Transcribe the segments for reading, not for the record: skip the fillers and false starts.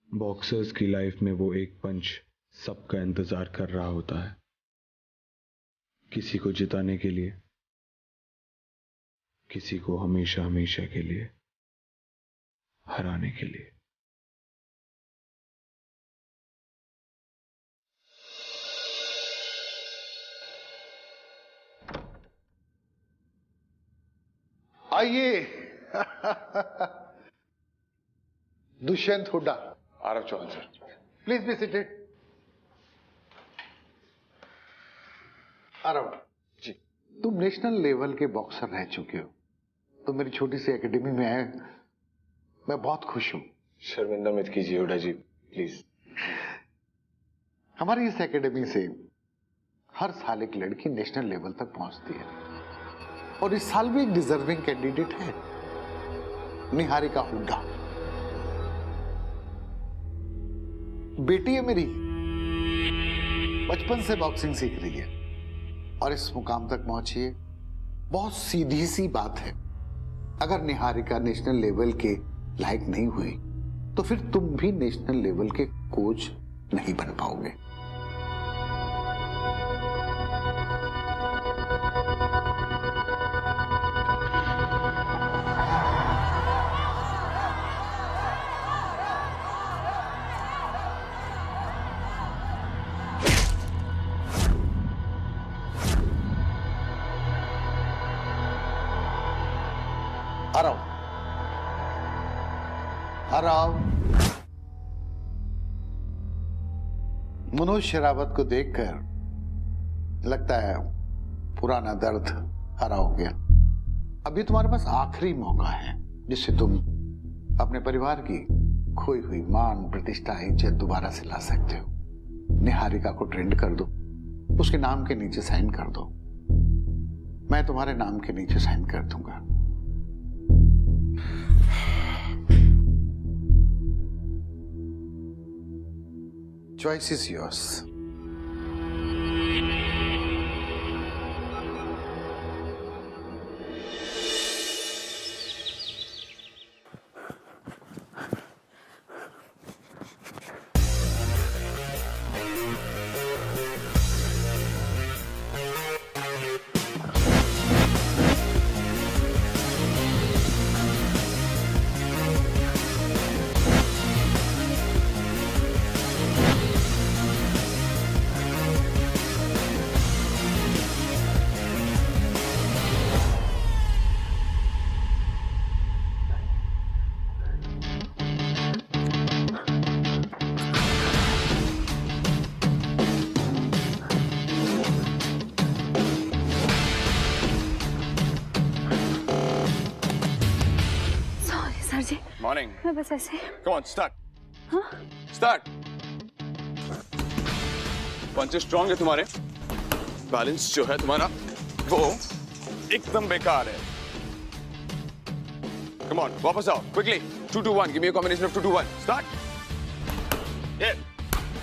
Boxers की life में वो एक पंच सबका इंतजार कर रहा होता है, किसी को जिताने के लिए, किसी को हमेशा हमेशा के लिए हराने के लिए। आइए Dushyant Hooda. Aarav Chauhan sir. Please be seated. Aarav ji. तुम नेशनल लेवल के बॉक्सर रह चुके हो, तो मेरी छोटी सी एकेडमी में आए, मैं बहुत खुश हूं। शर्मिंदा मत कीजिए हुड्डा जी, प्लीज। हमारी इस एकेडमी से हर साल एक लड़की नेशनल लेवल तक पहुंचती है, और इस साल भी एक डिजर्विंग कैंडिडेट है, निहारिका हुड्डा। बेटी है मेरी, बचपन से बॉक्सिंग सीख रही है और इस मुकाम तक पहुंची है। बहुत सीधी सी बात है, अगर निहारिका नेशनल लेवल के लायक नहीं हुई तो फिर तुम भी नेशनल लेवल के कोच नहीं बन पाओगे। हराओ। मनोज शेरावत को देखकर लगता है पुराना दर्द हरा हो गया। अभी तुम्हारे पास आखिरी मौका है जिससे तुम अपने परिवार की खोई हुई मान, प्रतिष्ठा, इज्जत दोबारा से ला सकते हो। निहारिका को ट्रेंड कर दो, उसके नाम के नीचे साइन कर दो, मैं तुम्हारे नाम के नीचे साइन कर दूंगा। Choice is yours. Morning. मैं बस ऐसे। Come on, start. हाँ? Start. पंचेस स्ट्रॉन्ग है तुम्हारे, बैलेंस जो है तुम्हारा वो एकदम बेकार है। Come on, वापस आओ, quickly. 2-2-1. Give me a combination of 2-2-1. Start. Yeah.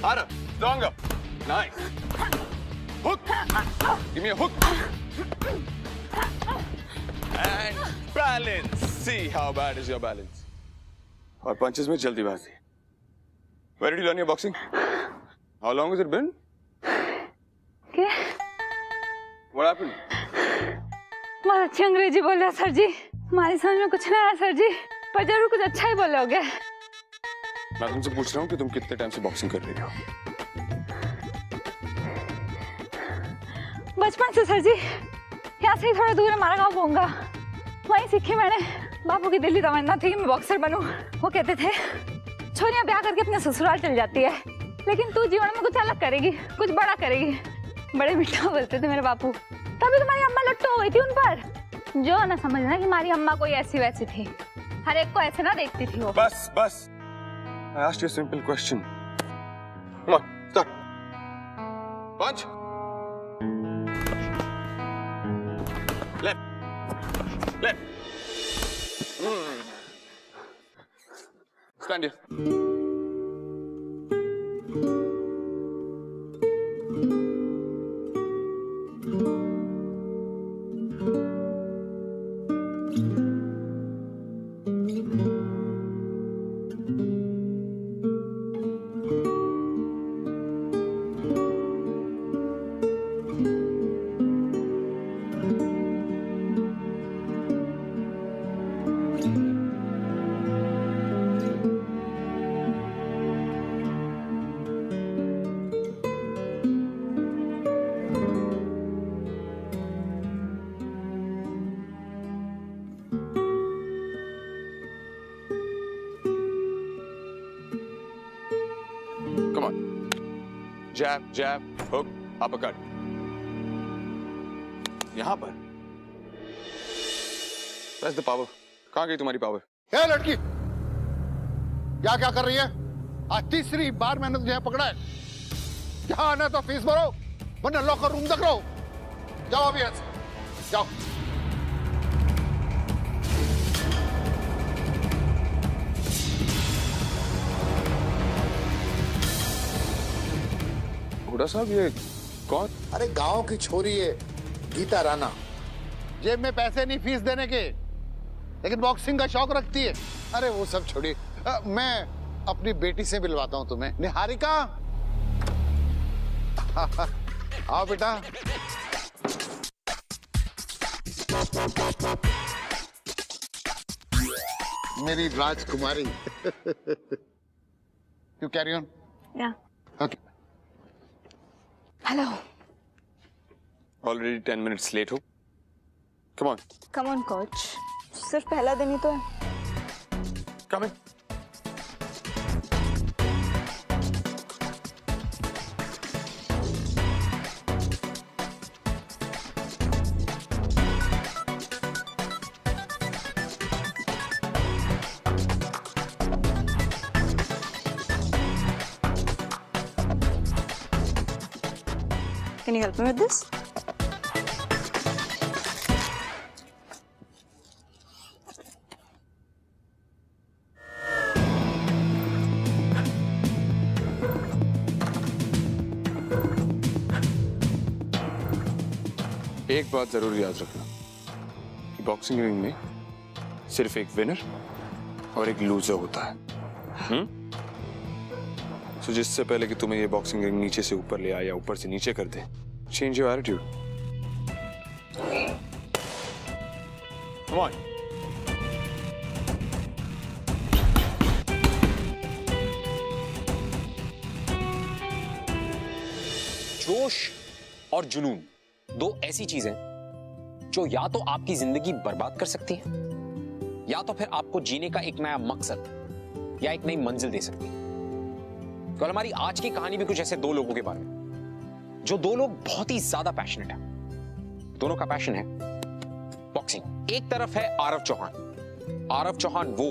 Harder. Stronger. Nice. Hook. Give me a hook. And balance. See how bad is your balance. और punches में जल्दीबाजी. Where did you learn your boxing? How long has it been? क्या? What happened? बहुत अच्छी अंग्रेजी बोल रहा sir जी. हमारी समझ में कुछ नहीं आया सर जी. पर जरूर कुछ अच्छा ही बोलोगे. मैं तुमसे पूछ रहा हूँ कि तुम कितने टाइम से बॉक्सिंग कर रही हो? बचपन से सर जी. यहाँ से ही थोड़ा दूर हमारा गाँव बोंगा. वहीं सीखी मैंने. बापू की दिल्ली तमन्ना थी कि मैं बॉक्सर बनूं. वो कहते थे छोरियां ब्याह करके अपने ससुराल चल जाती है, लेकिन तू जीवन में कुछ अलग करेगी, कुछ बड़ा करेगी. बड़े मीठा बोलते थे मेरे बापू. तभी तुम्हारी अम्मा लट्टू हो गई थी उन पर. जो ना समझना कि हमारी अम्मा कोई ऐसी वैसी थी. हर एक को ऐसे ना देखती थी वो. बस बस. I asked you a simple question. Come on, start. Punch. Left. Left. Stand here. Come on. Jab, jab, hook, uppercut. यहाँ पर. Where's the power? कहाँ गई तुम्हारी power? क्या लड़की? क्या क्या कर रही है? आज तीसरी बार मैंने तुझे यहाँ पकड़ा है. यहाँ आना तो फीस भरो, वरना लॉकर रूम तक रहो. जाओ अभी ऐसे. जाओ. हुडा साहब ये कौन? अरे गांव की छोरी है, गीता राणा. जेब में पैसे नहीं फीस देने के, लेकिन बॉक्सिंग का शौक रखती है. अरे वो सब छोड़िए. मैं अपनी बेटी से मिलवाता हूँ तुम्हें. निहारिका, आओ बेटा. मेरी राजकुमारी. You carry on. Yeah. Okay. Hello. Already 10 minutes late हो. Come on. Come on coach. सिर्फ पहला दिन ही तो है. Come in. Can you help me with this? एक बात जरूर याद रखना कि बॉक्सिंग रिंग में सिर्फ एक विनर और एक लूजर होता है. सो जिससे पहले कि तुम्हें ये बॉक्सिंग रिंग नीचे से ऊपर ले आए या ऊपर से नीचे कर दे, change your attitude. Come on. जोश और जुनून दो ऐसी चीजें जो या तो आपकी जिंदगी बर्बाद कर सकती है या तो फिर आपको जीने का एक नया मकसद या एक नई मंजिल दे सकती है. तो हमारी आज की कहानी भी कुछ ऐसे दो लोगों के बारे में, जो दो लोग बहुत ही ज्यादा पैशनेट हैं. दोनों का पैशन है बॉक्सिंग. एक तरफ है आरव चौहान. आरव चौहान वो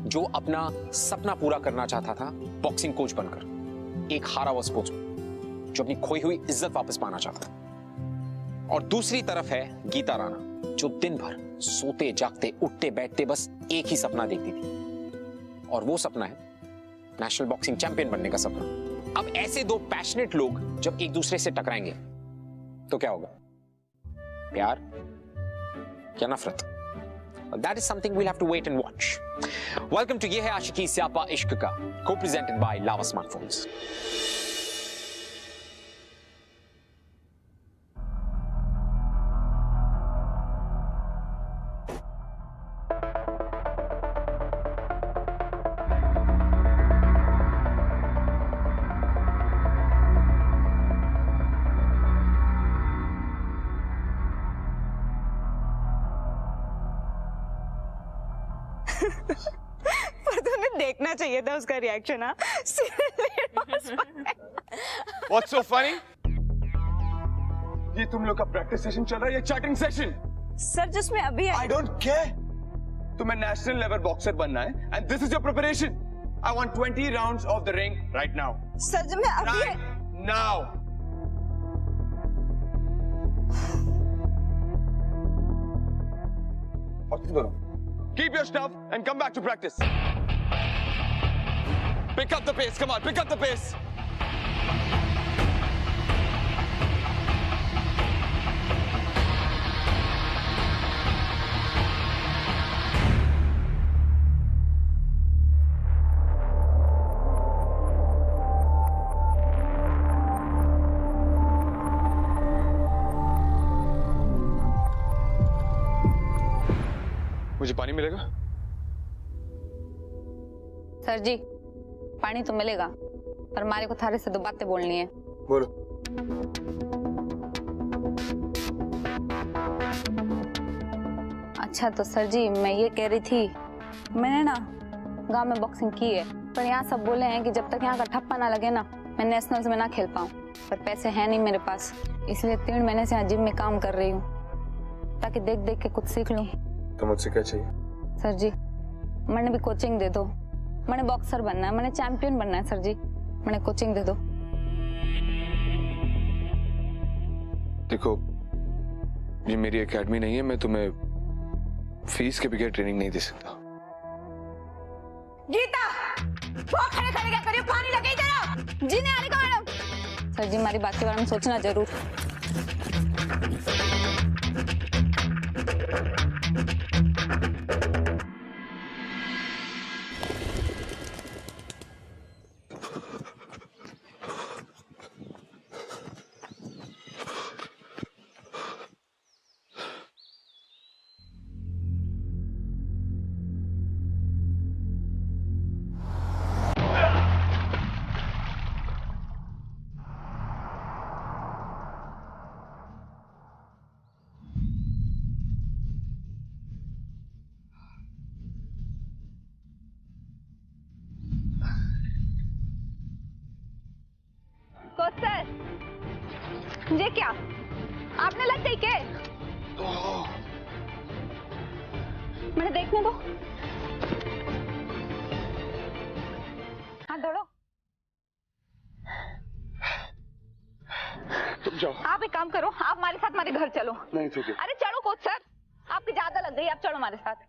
जो अपना सपना पूरा करना चाहता था बॉक्सिंग कोच बनकर, एक हारा हुआ स्पोर्ट्समैन जो अपनी खोई हुई इज्जत वापस पाना चाहता था. और दूसरी तरफ है गीता राणा, जो दिन भर सोते जागते उठते बैठते बस एक ही सपना देखती थी, और वो सपना है नेशनल बॉक्सिंग चैंपियन बनने का सपना. अब ऐसे दो पैशनेट लोग जब एक दूसरे से टकराएंगे तो क्या होगा? प्यार या नफरत? That is something we'll have to wait and watch. Welcome to ये है आशिकी स्यापा इश्क का, co-presented by Lava Smartphones. पर तुम्हें देखना चाहिए था उसका रिएक्शन। हाँ, What's so funny? ये तुम लोग का प्रैक्टिस सेशन चल रहा है या चैटिंग सेशन? सर जिसमें अभी I don't care. तुम्हें नेशनल लेवल बॉक्सर बनना है and this is your preparation. I want 20 rounds of the ring right now. Sir जब मैं अभी Right now. और तुम दोनों keep your stuff and come back to practice. Pick up the pace. Come on, pick up the pace. मुझे पानी मिलेगा? Sir जी, पानी तो मिलेगा, पर हमारे को थारे से दो बातें बोलनी है। बोलो। अच्छा तो सर जी, मैं ये कह रही थी, मैंने ना गांव में बॉक्सिंग की है, पर यहाँ सब बोले हैं कि जब तक यहाँ का ठप्पा ना लगे ना, मैं नेशनल्स में ना खेल पाऊँ। पर पैसे हैं नहीं मेरे पास, इसलिए 3 महीने से यहाँ जिम में काम कर रही हूँ, ताकि देख देख के कुछ सीख लूँ। तो मुझसे क्या चाहिए? सर जी, मैंने भी कोचिंग दे दो। मैंने बॉक्सर बनना है, मैंने चैंपियन बनना है सर जी, मैंने कोचिंग दे दो। देखो, ये मेरी एकेडमी नहीं है, मैं तुम्हें फीस के बगैर ट्रेनिंग नहीं दे सकता। गीता, वो खड़े खड़े क्या करियो? पानी लगे इधर। जी नहीं आ रही का मैडम? सर जी, हमारी बात के बारे में सोचना जरूर। कोच सर, ये क्या आपने लग गई के? मैंने देखने दो। हाँ दौड़ो। तुम जाओ। आप एक काम करो, आप हमारे साथ हमारे घर चलो। नहीं ठीक है। अरे चलो कोच सर, आपकी ज्यादा लग गई, आप चलो हमारे साथ।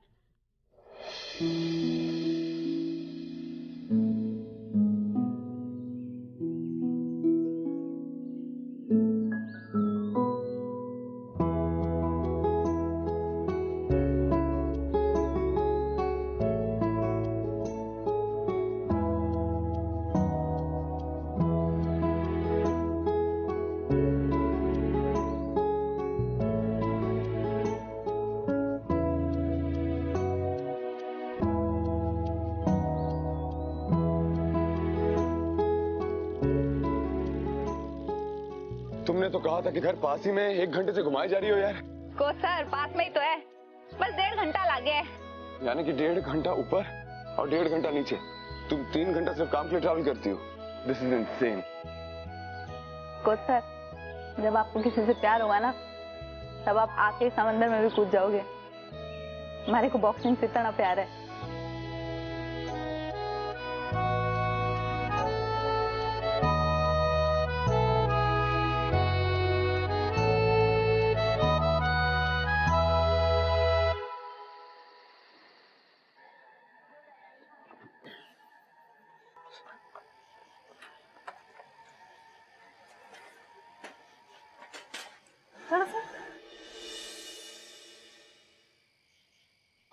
तुमने तो कहा था कि घर पास ही में, 1 घंटे से घुमाई जा रही हो यार। कोच सर, पास में ही तो है, बस 1.5 घंटा लगे। यानी कि 1.5 घंटा ऊपर और 1.5 घंटा नीचे। तुम 3 घंटा सिर्फ काम के लिए ट्रैवल करती हो। This is insane. Coach sir, जब आपको किसी से प्यार होगा ना, तब आप आके समंदर में भी कूद जाओगे। हमारे को बॉक्सिंग से इतना प्यार है। थोड़ा सा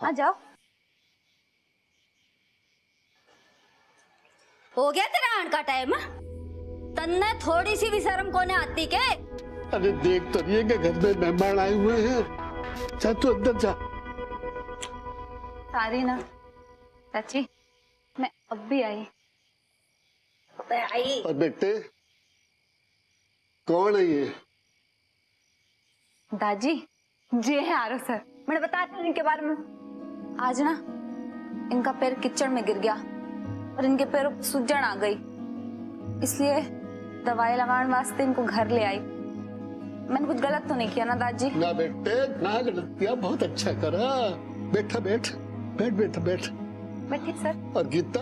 आ जाओ। हो गया तेरा आने का टाइम? तन्ने थोड़ी सी भी शर्म कोने आती के? अरे देख तो रही है कि घर में मेहमान आए हुए हैं। जा तू अंदर जा। सारी ना चाची, मैं अब भी आई। आई और बेटे कौन है ये? दादी जी है आरो सर। मैंने बताया था इनके बारे में। आज ना इनका पैर कीचड़ में गिर गया और इनके पैरों में सूजन आ गई, इसलिए दवाई लगाने वास्ते इनको घर ले आई। मैंने कुछ गलत तो नहीं किया ना दादी? ना बेटे ना गलत किया, बहुत अच्छा करा। बैठा बैठ बैठ बेटा बैठ। बैठिए सर। और गीता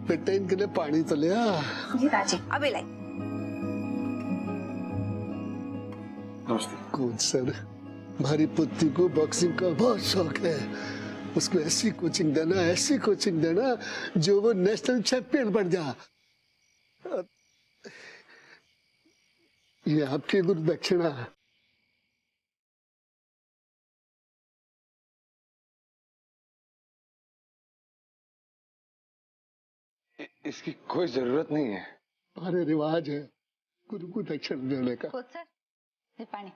बेटे इनके लिए पानी तो ले आ। जी दादी अभी लाई। कौन सर, हमारी पुत्री को बॉक्सिंग का बहुत शौक है। उसको ऐसी कोचिंग देना, ऐसी कोचिंग देना जो वो नेशनल चैंपियन बन जा। ये आपकी गुरु दक्षिणा। इसकी कोई जरूरत नहीं है। हमारे रिवाज है गुरु को दक्षिणा देने का। खुद सर ये पानी।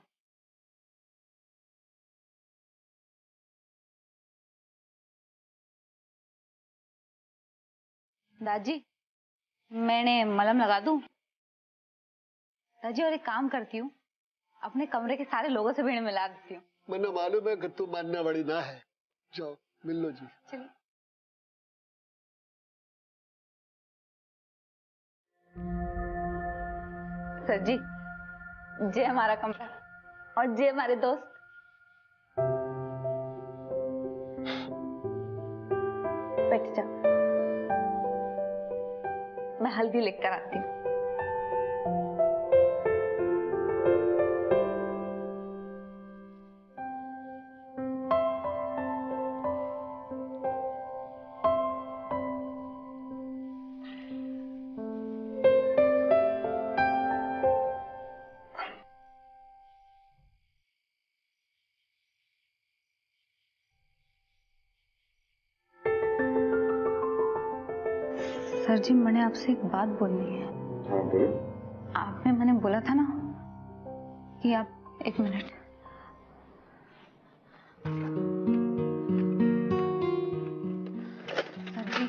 दादी मैंने मलम लगा दूं? दादी और एक काम करती हूँ, अपने कमरे के सारे लोगों से भीड़ मिला देती हूँ। मैंने मालूम है कि तू मानने वाली ना है। जाओ मिल लो जी। चलिए। सर जी जे हमारा कमरा और जे हमारे दोस्त। बैठ जाओ, मैं हल्दी लेकर आती हूँ। सर जी मैंने आपसे एक बात बोलनी है। हाँ बोलो। आपने मैंने बोला था ना कि आप एक मिनट। सर जी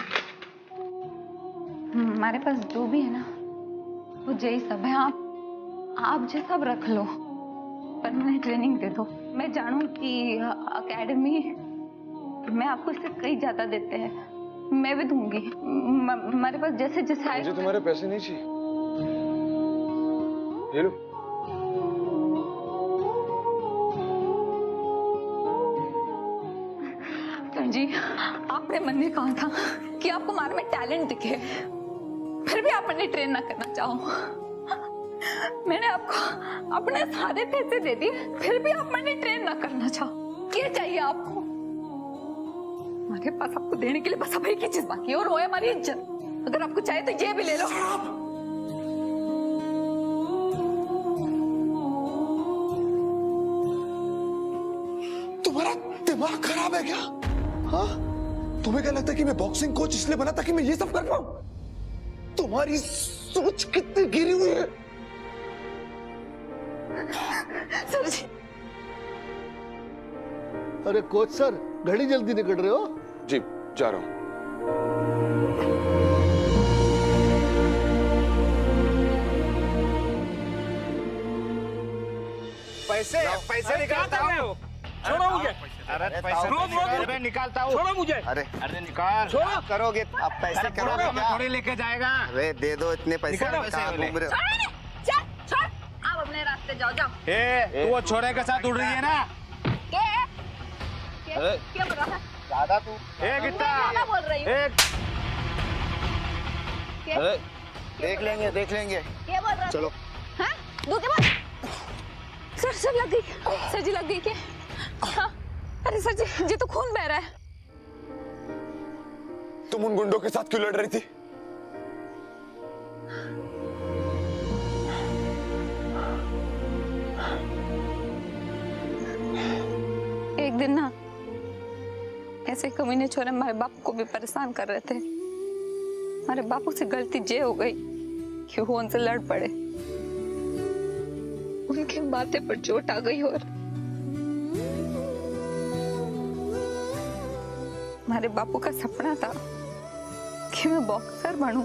हमारे पास जो भी है ना वो जय सब है। आप जे सब रख लो, पर मुझे ट्रेनिंग दे दो। मैं जानूं कि एकेडमी में आपको इससे कई ज्यादा देते हैं, मैं भी दूंगी। हमारे पास जैसे जैसे आए। मुझे तुम्हारे पैसे नहीं चाहिए, ये लो। सर जी आपने मन में कहा था कि आपको हमारे में टैलेंट दिखे, फिर भी आप मुझे ट्रेन ना करना चाहो। मैंने आपको अपने सारे पैसे दे दिए, फिर भी आप मुझे ट्रेन ना करना चाहो। क्या चाहिए आपको? हमारे पास आपको देने के लिए बस अब एक ही चीज बाकी है और वो है हमारी इज्जत। अगर आपको चाहिए तो ये भी ले लो। तुम्हारा दिमाग खराब है क्या? हाँ, तुम्हें क्या लगता है कि मैं बॉक्सिंग कोच इसलिए बना ताकि मैं ये सब कर पाऊं? तुम्हारी सोच कितनी गिरी हुई है। सर जी। अरे कोच सर घड़ी जल्दी निकल रहे हो? जी जा रहा हूं। पैसे पैसे निकालता हूँ। छोड़ो मुझे। अरे पैसे रोज निकालता हूँ। छोड़ो मुझे। अरे अरे निकाल। छोड़ो। करोगे आप पैसे करोगे क्या? थोड़ी लेके जाएगा। अरे दे दो इतने पैसे। निकालो पैसे कहाँ वाले। घूम रहे हो? चल छोड़, आप अपने रास्ते जाओ जाओ। तू वो छोरे के साथ उड़ रही है ना? क्या बोल रहा है? ज्यादा तू कितना क्या बोल रही हूँ? देख लेंगे। क्या बोल रहा है? चलो हाँ दो के बाद सर लग गई। सर जी लग गई क्या? हाँ। अरे सर जी जी तो खून बह रहा है। तुम उन गुंडों के साथ क्यों लड़ रही थी? एक दिन ना ऐसे कमीने छोरे हमारे बापू को भी परेशान कर रहे थे। हमारे बापू से गलती ये हो गई कि वो उनसे लड़ पड़े। उनकी बातें पर चोट आ गई और हमारे बापू का सपना था कि मैं बॉक्सर बनूं।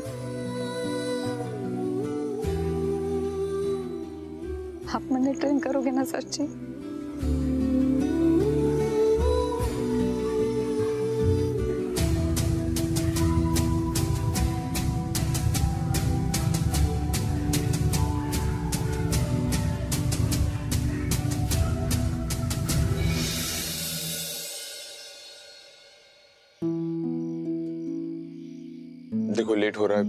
आप मुझे ट्रेन करोगे ना सर जी? देखो लेट हो रहा है,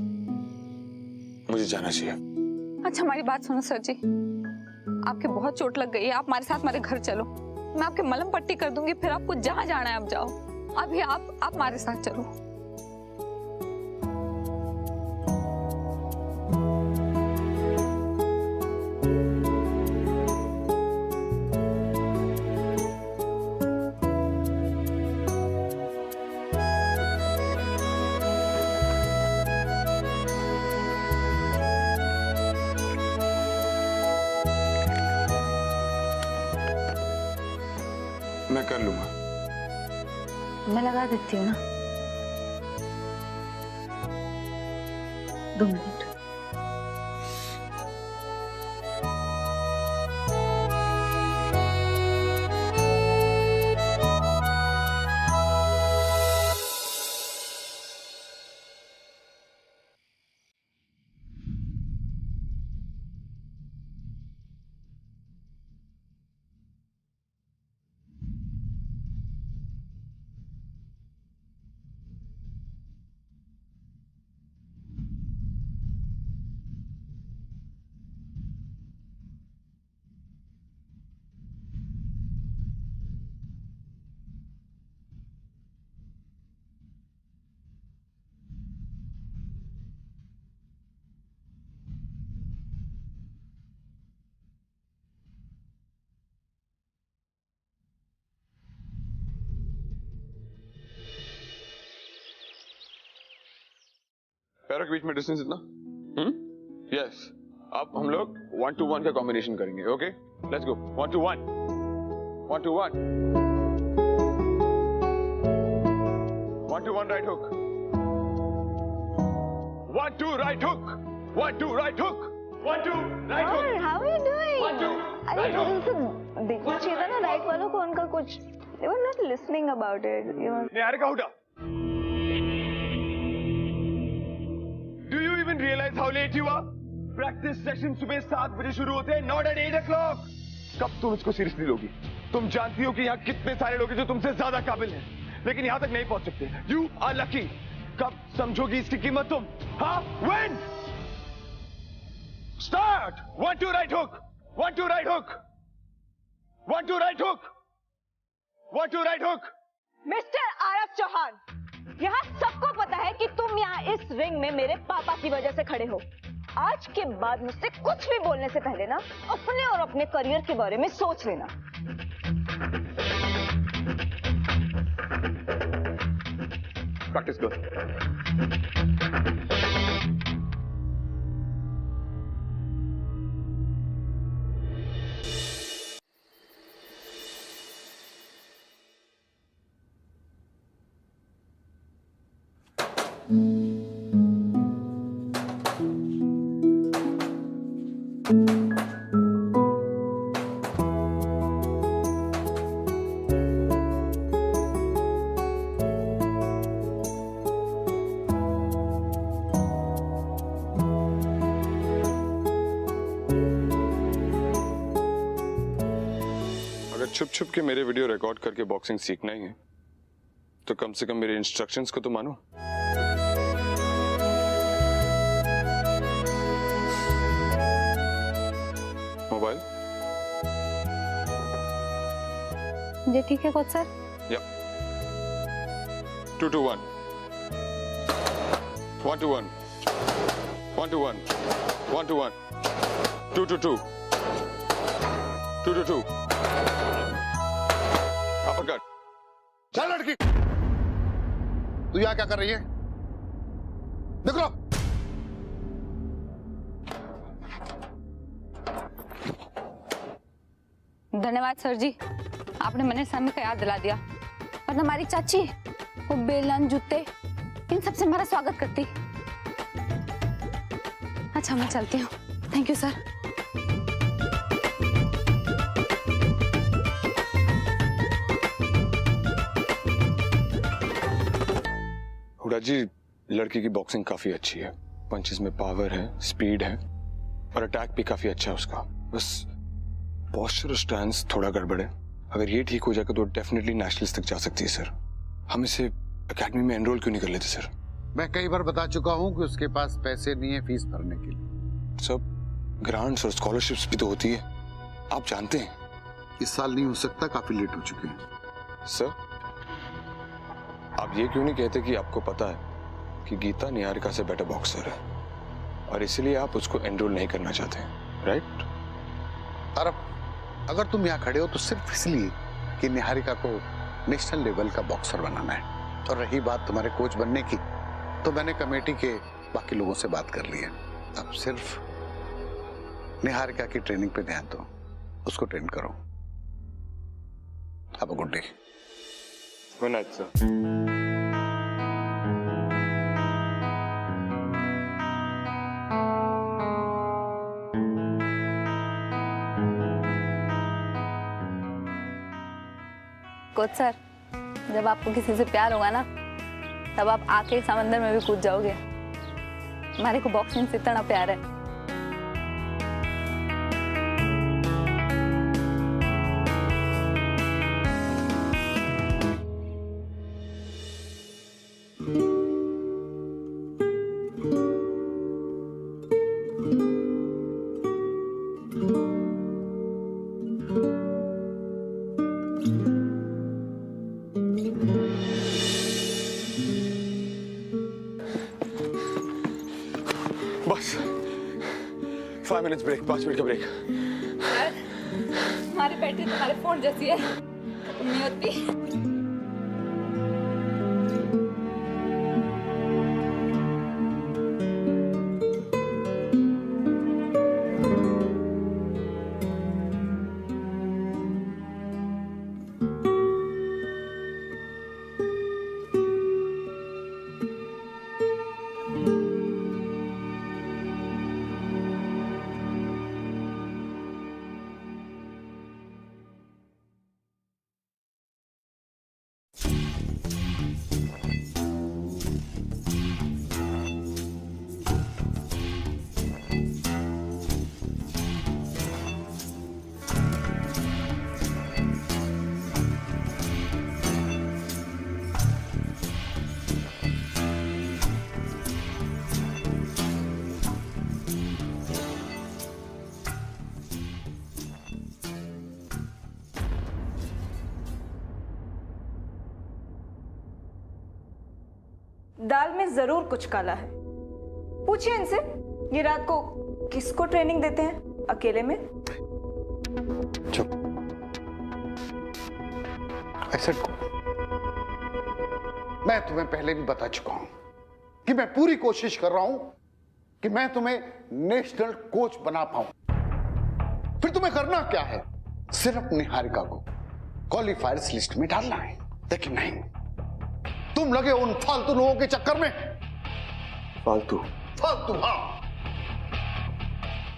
मुझे जाना चाहिए। अच्छा हमारी बात सुनो सर जी, आपके बहुत चोट लग गई है, आप हमारे साथ हमारे घर चलो, मैं आपके मलहम पट्टी कर दूंगी, फिर आपको जहां जाना है आप जाओ। अभी आप हमारे साथ चलो। मैं कर लूंगा। मैं लगा देती हूँ ना, 2 मिनट। पैरों के बीच में डिस्टेंस इतना? यस। अब हम लोग 1 to 1 का कॉम्बिनेशन करेंगे। Okay let's go. 1 to 1 1 to 1 1 to 1 right hook 1 2 right hook 1 2 right hook 1 2 right hook। How are you doing? 1 2 अरे right hook। उनको देखना चाहिए था ना राइट वालों को, उनका कुछ they were not listening about it, you know। Niharika Hooda, Do you even realize how late you are? Practice session सुबह 7 बजे शुरू होते हैं, not at 8 o'clock। कब तुम इसको सीरियसली लोगी? तुम जानती हो कि यहाँ कितने सारे लोग हैं जो तुमसे ज्यादा काबिल हैं, लेकिन यहाँ तक नहीं पहुंच सकते। You are lucky। कब समझोगी इसकी कीमत तुम? हाँ? When? Start। 1 2 right hook 1 2 right hook 1 2 right hook 1 2 right hook। Mister Aarav Chauhan, यहाँ सबको पता है कि तुम यहाँ इस रिंग में मेरे पापा की वजह से खड़े हो। आज के बाद मुझसे कुछ भी बोलने से पहले ना अपने और अपने करियर के बारे में सोच लेना। प्रैक्टिस करो। छुप छुप के मेरे वीडियो रिकॉर्ड करके बॉक्सिंग सीखना ही है तो कम से कम मेरे इंस्ट्रक्शंस को तो मानो। मोबाइल जी ठीक है कोच सर। या 2 to 1 1 to 1 1 to 1 1 to 1 2 to 2 2 to 2 uppercut. चल लड़की, तू यहाँ क्या कर रही है? देख लो। धन्यवाद सर जी, आपने मैंने समय का याद दिला दिया। वरना हमारी चाची वो बेलन जूते इन सब से हमारा स्वागत करती। अच्छा मैं चलती हूँ। Thank you sir. Hooda ji, लड़की की बॉक्सिंग काफी अच्छी है, पंचेस में पावर है, स्पीड है और अटैक भी काफी अच्छा है उसका। बस पोस्चर और स्टैंस थोड़ा गड़बड़ है। अगर ये ठीक हो जाएगा तो डेफिनेटली नेशनल्स तक जा सकती है सर। हम इसे एकेडमी में एनरोल क्यों नहीं कर लेते सर? मैं कई बार बता चुका हूँ कि उसके पास पैसे नहीं है फीस भरने के लिए। सब ग्रांट्स और स्कॉलरशिप्स भी तो होती है, आप जानते हैं। इस साल नहीं हो सकता, काफी लेट हो चुके हैं। सर, आप ये क्यों नहीं कहते कि आपको पता है कि गीता निहारिका से बेटर बॉक्सर है और इसलिए आप उसको एनरोल नहीं करना चाहते, राइट? अगर तुम यहाँ खड़े हो तो सिर्फ इसलिए कि निहारिका को नेशनल लेवल का बॉक्सर बनाना है। और रही बात तुम्हारे कोच बनने की, तो मैंने कमेटी के बाकी लोगों से बात कर ली है। अब सिर्फ निहारिका की ट्रेनिंग पे ध्यान दो, उसको ट्रेन करो। अब good day. Good night sir. Coach sir, जब आपको किसी से प्यार होगा ना, तब आप आके समंदर में भी कूद जाओगे। हमारे को बॉक्सिंग से इतना प्यार है। बस 5 मिनट्स ब्रेक, 5 मिनट का ब्रेक। हमारी बैटरी तुम्हारे फोन जैसी है, नहीं होती। दाल में जरूर कुछ काला है। पूछिए इनसे, ये रात को किसको ट्रेनिंग देते हैं अकेले में? चुप। ऐसा मैं तुम्हें पहले भी बता चुका हूं कि मैं पूरी कोशिश कर रहा हूं कि मैं तुम्हें नेशनल कोच बना पाऊं। फिर तुम्हें करना क्या है? सिर्फ निहारिका को क्वालिफायर्स लिस्ट में डालना है। लेकिन नहीं, तुम लगे उन फालतू लोगों के चक्कर में। फालतू? हाँ।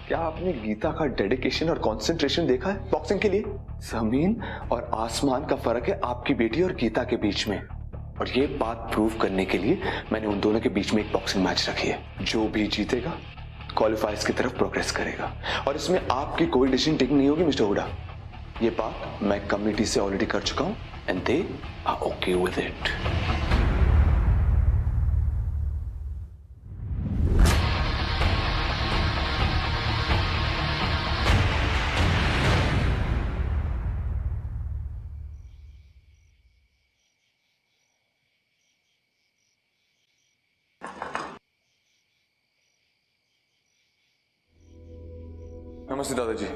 क्या आपने गीता का डेडिकेशन और कंसंट्रेशन देखा है बॉक्सिंग के लिए? जमीन और आसमान का फर्क है आपकी बेटी और गीता के बीच में। और ये बात प्रूव करने के लिए मैंने उन दोनों के बीच में एक बॉक्सिंग मैच रखी है। जो भी जीतेगा क्वालिफायर्स की तरफ प्रोग्रेस करेगा और इसमें आपकी कोई डिसीजन टेकिंग नहीं होगी मिस्टर हुडा। ये बात मैं कमेटी से ऑलरेडी कर चुका हूं and they are okay with it. नमस्ते दादाजी।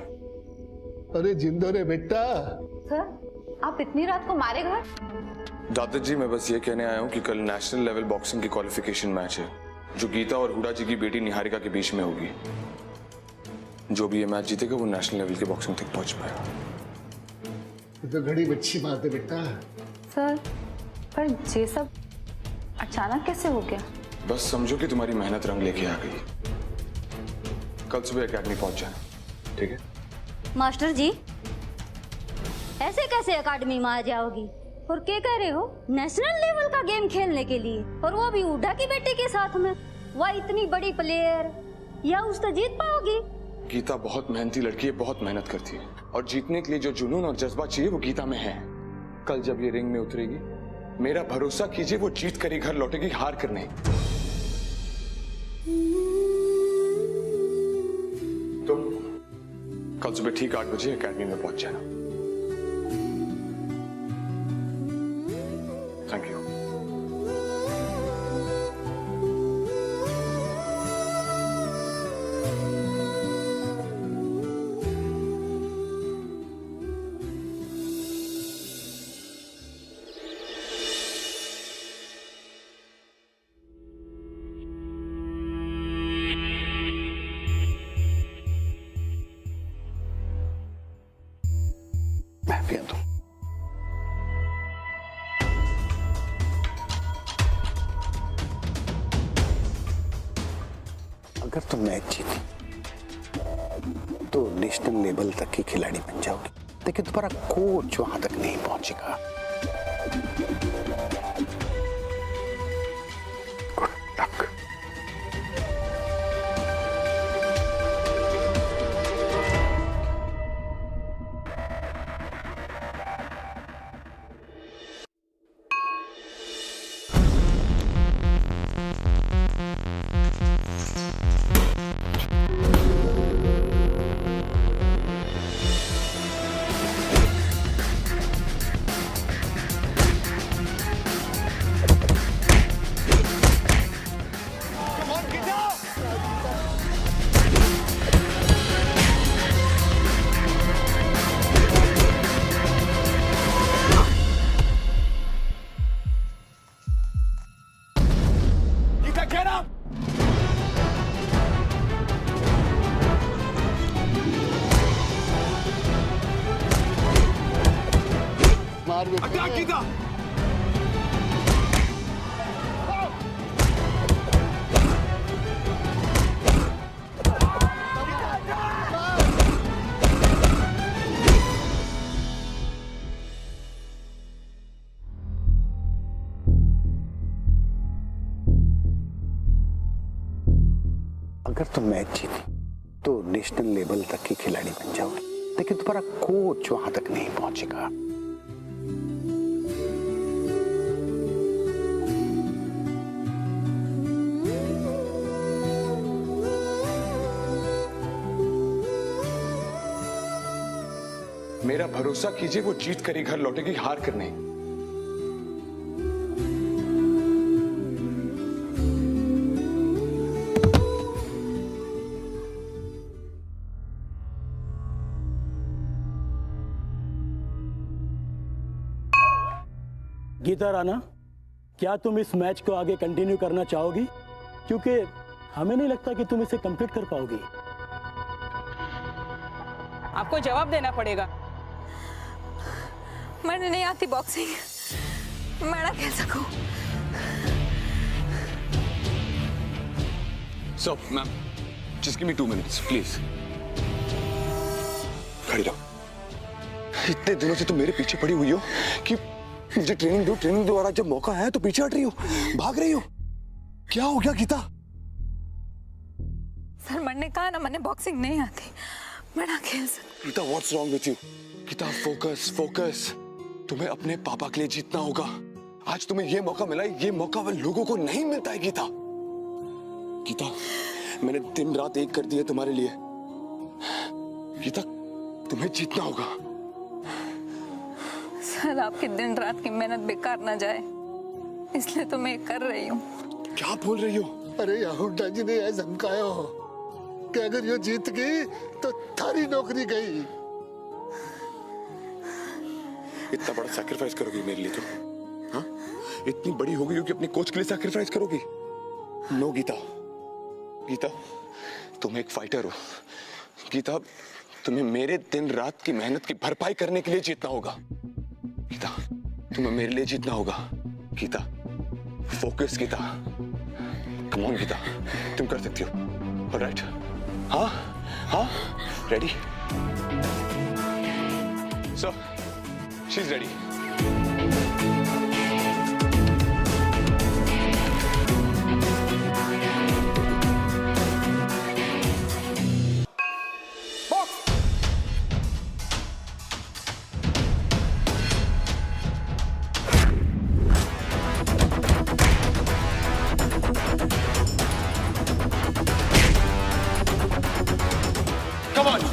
अरे जिंदो रे बेटा। सर आप इतनी रात को मारे घर? दादाजी मैं बस ये कहने आया हूँ कि कल नेशनल लेवल बॉक्सिंग की क्वालिफिकेशन मैच है जो गीता और हुडा जी की बेटी निहारिका के बीच में होगी। जो भी ये मैच जीतेगा वो नेशनल लेवल की बॉक्सिंग तक पहुंच पाएगा। तो घड़ी बच्ची बात है बेटा। सर पर ये सब अचानक कैसे हो गया? बस समझो कि तुम्हारी मेहनत रंग लेके आ गई। कल सुबह एकेडमी पहुंच जाना, ठीक है? मास्टर जी ऐसे कैसे एकेडमी में आ जाओगी? और क्या कह रहे हो? नेशनल लेवल का गेम खेलने के लिए, और वो भी हुडा की बेटी के साथ में? वह इतनी बड़ी प्लेयर, या उससे जीत पाओगी? गीता बहुत मेहनती लड़की है, बहुत मेहनत करती है और जीतने के लिए जो जुनून और जज्बा चाहिए वो गीता में है। कल जब ये रिंग में उतरेगी मेरा भरोसा कीजिए वो जीत कर ही घर लौटेगी, हार कर नहीं। तुम कल सुबह ठीक 8 बजे एकेडमी में पहुंच जाना। Thank you. मैं पिया दूं। अगर तुम मैच जीती तो नेशनल लेवल तक की खिलाड़ी बन जाओगी, लेकिन तुम्हारा कोच वहां तक नहीं पहुंचेगा। Good luck. अगर तुम मैच जीती तो नेशनल लेवल तक की खिलाड़ी बन जाओगी, लेकिन तुम्हारा कोच वहां तक नहीं पहुंचेगा। मेरा भरोसा कीजिए वो जीत कर ही घर लौटेगी, हार कर नहीं। गीता राणा, क्या तुम इस मैच को आगे कंटिन्यू करना चाहोगी? क्योंकि हमें नहीं लगता कि तुम इसे कंप्लीट कर पाओगी। आपको जवाब देना पड़ेगा। मैंने नहीं आती बॉक्सिंग, मैं ना खेल सकूं। So, ma'am, just give me 2 minutes, please. खड़ी रहो। इतने दिनों से तुम मेरे पीछे पड़ी हुई हो कि मुझे ट्रेनिंग दो और आज जब मौका है तो पीछे हट रही हो, भाग रही हो। क्या हो गया गीता? सर मैंने कहा ना, मैंने बॉक्सिंग नहीं आती, मैं ना खेल सकती। Gita, what's wrong with you? Gita, focus. तुम्हें अपने पापा के लिए जीतना होगा। आज तुम्हें ये मौका मिला है, ये मौका वो लोगों को नहीं मिलता है। गीता, मैंने दिन रात एक कर दी है तुम्हारे लिए। गीता, तुम्हें जीतना होगा। सर आपकी दिन रात की मेहनत बेकार ना जाए, इसलिए तो मैं कर रही हूँ। क्या बोल रही हो? अरे हुड्डा जी ने यह धमकाया हो कि अगर ये जीत गई तो थारी नौकरी गई। इतना बड़ा सैक्रिफाइस करोगी मेरे लिए तुम? हाँ, इतनी बड़ी हो गई हो कि अपने कोच के लिए सैक्रिफाइस करोगी? नो गीता, गीता तुम एक फाइटर हो। गीता तुम्हें मेरे दिन रात की मेहनत की भरपाई करने के लिए जीतना होगा। गीता तुम्हें मेरे लिए जीतना होगा। Gita focus Gita, come on Gita, तुम कर सकती हो। ऑलराइट? हाँ हाँ, ready? So she is ready.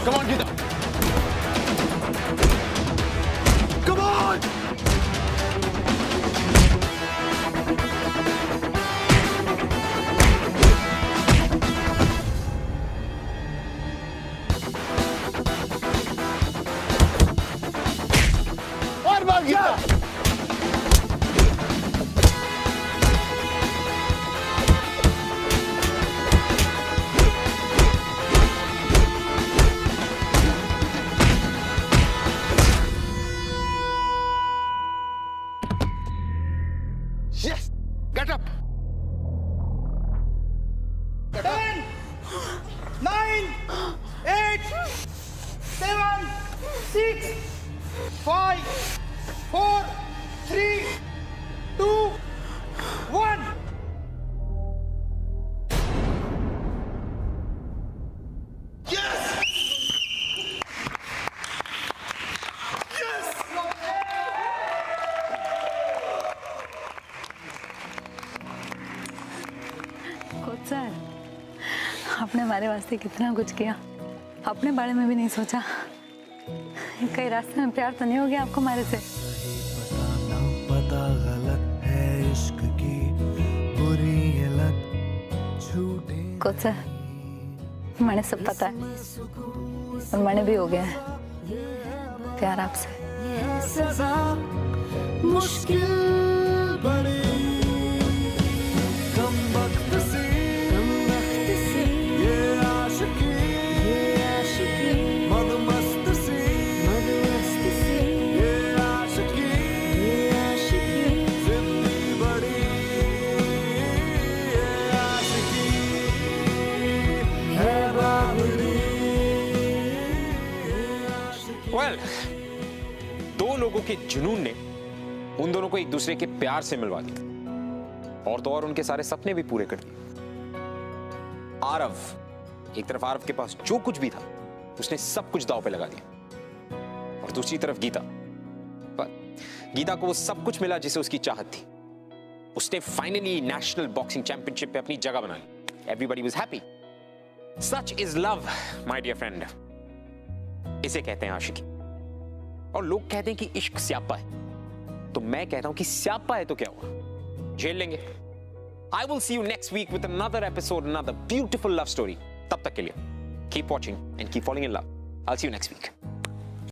Come on, Gita. Come on. और बार गीता। Yes! Get up! 10, 9, 8, 7, 6, 5, 4, 3, 2, 1. Coach sir, आपने हमारे वास्ते कितना कुछ किया, अपने बारे में भी नहीं सोचा। कई रास्ते में प्यार तो नहीं हो गया आपको हमारे से? पता गलत है इश्क की बुरी ये लत झूठे। कोच सर, मैंने सब पता है और मैंने भी हो गया है प्यार आपसे। ये सजा मुश्किल बड़ी कम वक्त से ये आशिकी मदमस्त से ये आशिकी जिंदगी बड़ी ये आशिकी है बाबरी। Well, दो लोगों के जुनून ने उन दोनों को एक दूसरे के प्यार से मिलवा दिया और तो और उनके सारे सपने भी पूरे कर दिए। आरव, एक तरफ आरव के पास जो कुछ भी था उसने सब कुछ दांव पे लगा दिया और दूसरी तरफ गीता, पर गीता को वो सब कुछ मिला जिसे उसकी चाहत थी। उसने फाइनली नेशनल बॉक्सिंग चैंपियनशिप पे अपनी जगह बना ली। Everybody was happy. Such is love my dear friend. इसे कहते हैं आशिकी। और लोग कहते हैं कि इश्क स्यापा है, तो मैं कहता हूं कि स्यापा है तो क्या हुआ, झेल लेंगे। I will see you next week with another episode, another beautiful love story. तब तक के लिए keep watching and keep falling in love. I'll see you next week.